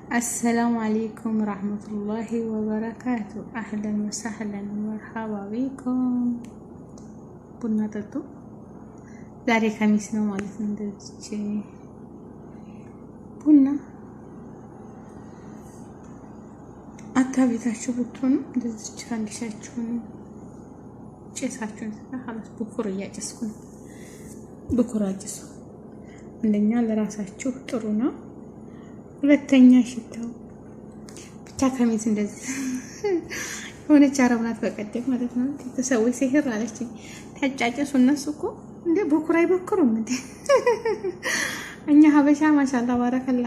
السلام عليكم ورحمة الله وبركاته. أهلا وسهلا ومرحبا بكم. ቡና ጠጡ። ዛሬ ከሚስ ነው ማለት ነው። እንደዚህ ቡና አታቤታችሁ ብትሆኑ እንደዚህ ፋንዲሻችሁን ጭሳችሁን ተካላስ ብኩር እያጨስኩ ነው። ብኩር አጭሱ። አንደኛ ለራሳችሁ ጥሩ ነው። ሁለተኛ ሽታው ብቻ ከሚስ እንደዚህ ሆነች አረብናት በቀደም ማለት ነው። ተሰውይ ሲሄር አለችኝ ታጫጨሱ እነሱ እኮ እንደ በኩር አይበክሩም እንዴ? እኛ ሀበሻ ማሻአላ ባረከላ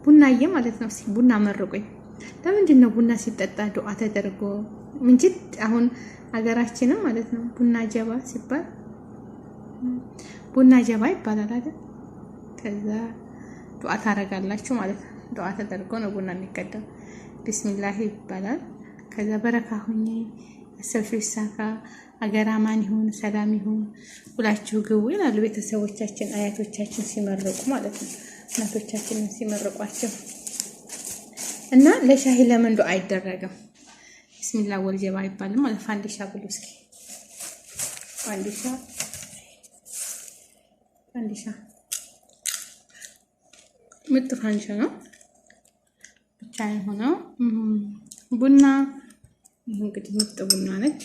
ቡናዬ ማለት ነው። እስኪ ቡና መርቁኝ። ለምንድን ነው ቡና ሲጠጣ ዱዓ ተደርጎ እንጂ አሁን ሀገራችንም ማለት ነው ቡና ጀባ ሲባል ቡና ጀባ ይባላል አይደል? ከዛ ዱዓ ታረጋላችሁ ማለት ነው። ዱዓ ተደርጎ ነው ቡና የሚቀዳው። ቢስሚላህ ይባላል። ከዛ በረካ ሁኚ ሰልፍ ይሳካ አገር አማን ይሁን ሰላም ይሁን ሁላችሁ ግቡ ይላሉ ቤተሰቦቻችን አያቶቻችን ሲመርቁ ማለት ነው። እናቶቻችን ሲመርቋቸው እና ለሻሂ ለምን ዱዓ አይደረግም? ቢስሚላህ ወልጀባ አይባልም ማለት ፋንዲሻ ብሉ እስኪ ፋንዲሻ ምርጥ ፋንዲሻ ነው ብቻ የሆነው ቡና ይሄ እንግዲህ ምርጥ ቡና ነች።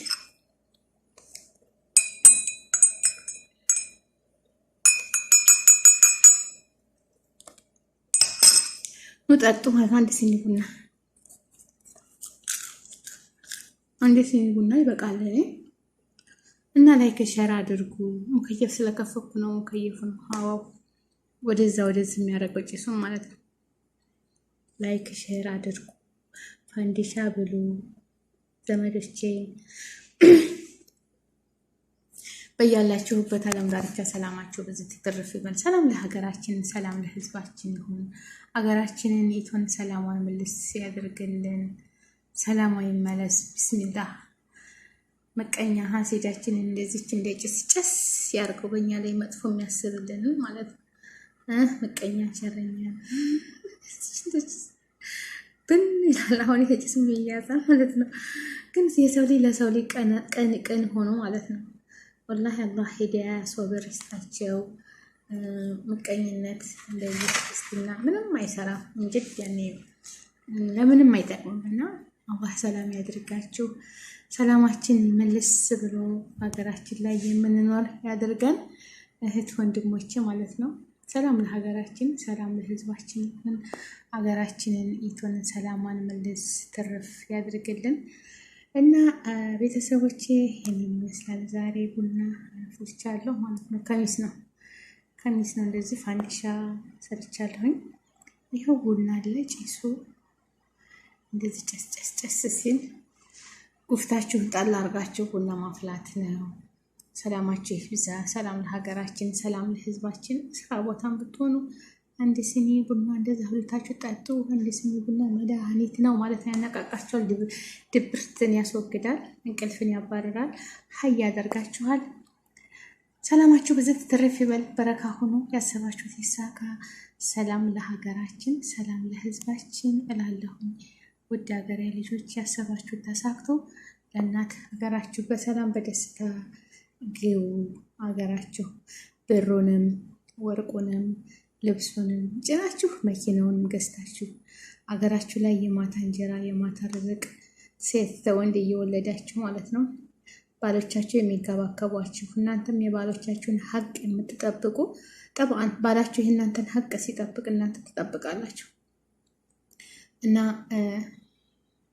ሙጠጡ አንድ ሲኒ ቡና ይበቃል። እና ላይክ ሸር አድርጉ። ሙከየፍ ስለከፈኩ ነው። ሙከየፍ ነው ሀዋው ወደዛ ወደዚህ የሚያደርገው ጭሱን ማለት ነው። ላይክ ሼር አድርጉ። ፋንዲሻ ብሉ ዘመዶቼ። በያላችሁበት ዓለም ዳርቻ ሰላማችሁ በዚህ ትርፍ ይበል። ሰላም ለሀገራችን፣ ሰላም ለሕዝባችን ይሁን። ሀገራችንን ኢቶን ሰላማዊ መልስ ያድርግልን። ሰላማዊ መለስ ቢስሚላህ። መቀኛ ሀሴዳችን እንደዚች እንደጭስ ጨስ ያርገው በእኛ ላይ መጥፎ የሚያስብልን ማለት ነው። መቀኛ ሸረኛ ብን ይላል። አሁን የተጭስም ይያዛል ማለት ነው። ግን የሰው ልጅ ለሰው ልጅ ቀን ሆኖ ማለት ነው። ወላሂ አላህ ሂዳያ ሶብር ይስጣቸው። ምቀኝነት እንደዚህ ክርስትና ምንም አይሰራም እንጂ ያኔ ለምንም አይጠቅምም። እና አላህ ሰላም ያድርጋችሁ። ሰላማችን መልስ ብሎ ሀገራችን ላይ የምንኖር ያድርገን እህት ወንድሞቼ ማለት ነው። ሰላም ለሀገራችን፣ ሰላም ለሕዝባችን ይሁን። ሀገራችንን ኢቶን ሰላማን መልስ ትርፍ ያድርግልን። እና ቤተሰቦቼ ይሄን ይመስላል። ዛሬ ቡና ፈጭቻለሁ ማለት ነው። ከሚስ ነው እንደዚህ ፋንዲሻ ሰርቻለሁኝ። ይኸው ቡና አለ። ጭሱ እንደዚህ ጨስ ሲል ጉፍታችሁን ጣል አድርጋችሁ ቡና ማፍላት ነው። ሰላማችሁ ይብዛ። ሰላም ለሀገራችን፣ ሰላም ለሕዝባችን። ስራ ቦታም ብትሆኑ አንድ ሲኒ ቡና እንደዛ ሁለታችሁ ጠጡ። አንድ ሲኒ ቡና መድኃኒት ነው ማለት ነው። ያነቃቃችኋል፣ ድብርትን ያስወግዳል፣ እንቅልፍን ያባርራል፣ ሀይ ያደርጋችኋል። ሰላማችሁ በዚህ ትርፍ ይበል። በረካ ሆኖ ያሰባችሁት ይሳካ። ሰላም ለሀገራችን፣ ሰላም ለሕዝባችን እላለሁኝ። ውድ ሀገሬ ልጆች ያሰባችሁት ተሳክቶ ለእናት ሀገራችሁ በሰላም በደስታ ግቡ። ሀገራችሁ ብሩንም ወርቁንም ልብሱንም ጭናችሁ መኪናውንም ገዝታችሁ አገራችሁ ላይ የማታ እንጀራ የማታ ርዝቅ ሴት ወንድ እየወለዳችሁ ማለት ነው። ባሎቻችሁ የሚንከባከቧችሁ እናንተም የባሎቻችሁን ሀቅ የምትጠብቁ ጠብአን ባላችሁ የእናንተን ሀቅ ሲጠብቅ እናንተ ትጠብቃላችሁ። እና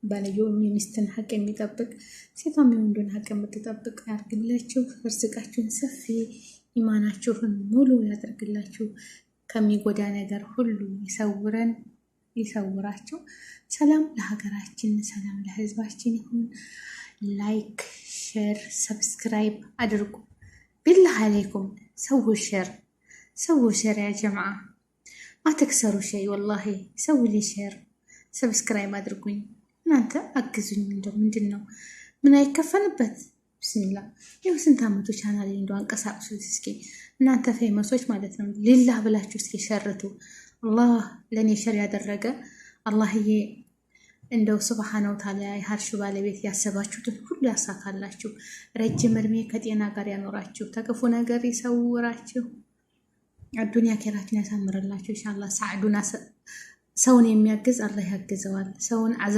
ባልየውም የሚስትን ሀቅ የሚጠብቅ ሴቷም የወንዱን ሀቅ የምትጠብቅ ያድርግላችሁ። ርዝቃችሁን ሰፊ ኢማናችሁን ሙሉ ያደርግላችሁ። ከሚጎዳ ነገር ሁሉ ይሰውራችሁ። ሰላም ለሀገራችን፣ ሰላም ለሕዝባችን ይሁን። ላይክ ሼር ሰብስክራይብ አድርጉ። ቢላህ አለይኩም ሰው ሼር ያ ጀማዓ አትክሰሩ ሸይ ወላሂ ሰው ሊ ሼር ሰብስክራይብ አድርጉኝ። እናንተ አግዙኝ። እንደው ምንድን ነው ምን አይከፈልበት ብስሚላ ይኸው ስንት አመቱ ቻናል እንደው አንቀሳቅሱት እስኪ እናንተ ፌመሶች ማለት ነው። ሊላህ ብላችሁ እስኪ ሸርቱ። አላህ ለኔ ሸር ያደረገ አላህዬ እንደው ሱብሃነሁ ወተዓላ የሀርሹ ባለቤት ያሰባችሁትን ሁሉ ያሳካላችሁ። ረጅም እድሜ ከጤና ጋር ያኖራችሁ። ተክፉ ነገር ይሰውራችሁ። አዱንያ ኬራችን ያሳምርላችሁ ኢንሻአላህ። ሳዕዱና ሰውን የሚያግዝ አላህ ያግዘዋል። ሰውን አዛ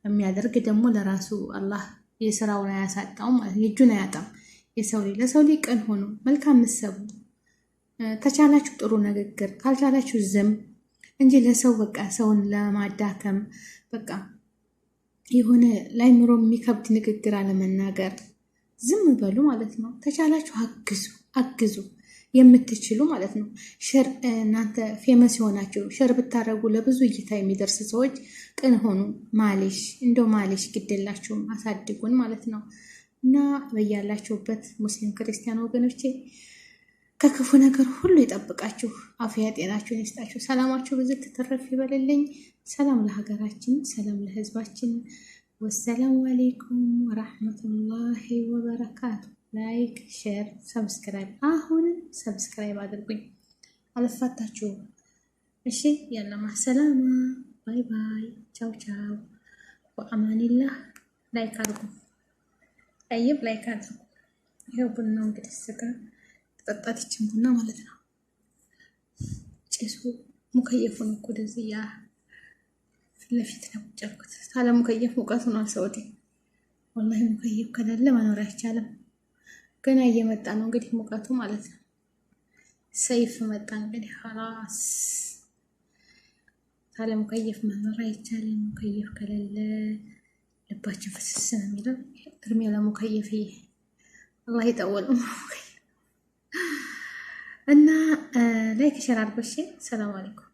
የሚያደርግ ደግሞ ለራሱ አላህ የስራውን አያሳጣውም፣ የእጁን አያጣም። የሰው ልጅ ለሰው ልጅ ቅን ሆኑ፣ መልካም ምሰቡ። ተቻላችሁ ጥሩ ንግግር፣ ካልቻላችሁ ዝም እንጂ ለሰው በቃ ሰውን ለማዳከም በቃ የሆነ ላይምሮ የሚከብድ ንግግር አለመናገር፣ ዝም በሉ ማለት ነው። ተቻላችሁ አግዙ የምትችሉ ማለት ነው። ሸር እናንተ ፌመስ የሆናችሁ ሸር ብታደርጉ ለብዙ እይታ የሚደርስ ሰዎች ቅን ሆኑ። ማሌሽ እንደው ማሌሽ ግድላችሁም አሳድጉን ማለት ነው። እና በያላችሁበት ሙስሊም ክርስቲያን ወገኖቼ ከክፉ ነገር ሁሉ ይጠብቃችሁ፣ አፍያ ጤናችሁን ይስጣችሁ፣ ሰላማችሁ ብዙ ትተረፍ ይበልልኝ። ሰላም ለሀገራችን፣ ሰላም ለህዝባችን። ወሰላሙ አሌይኩም ወራህመቱላሂ ወበረካቱ። ላይክ ሼር ሰብስክራይብ፣ አሁንም ሰብስክራይብ አድርጉኝ፣ አልፋታችሁም። እሺ ያላ ማሰላማ፣ ባይ ባይ፣ ቻው ቻው፣ ወአማኒላህ። ላይክ አድርጉ፣ ጠይብ ላይክ አድርጉ። ይሄው ቡናው እንግዲህ ስጋ ጠጣት፣ ይችን ቡና ማለት ነው። ጭሱ ሙከየፉን እኮ ወደዚህ ያ ፊት ለፊት ነው ቁጭ ያልኩት። ታለ ሙከየፍ ሙቀቱ ነው ሰውዲ። ወላሂ ሙከየፍ ከሌለ መኖር አይቻልም። ገና እየመጣ ነው እንግዲህ ሙቀቱ ማለት ነው። ሰይፍ መጣ እንግዲህ خلاص። ታለ ሙከየፍ መኖር አይቻልም። ሙከየፍ ከሌለ ልባችን ፍስስ ነው የሚለው። እርሜ ለሙከየፍ አላህ ይጠወል እና ላይክ ሸር አድርጉ። ሰላም አለይኩም።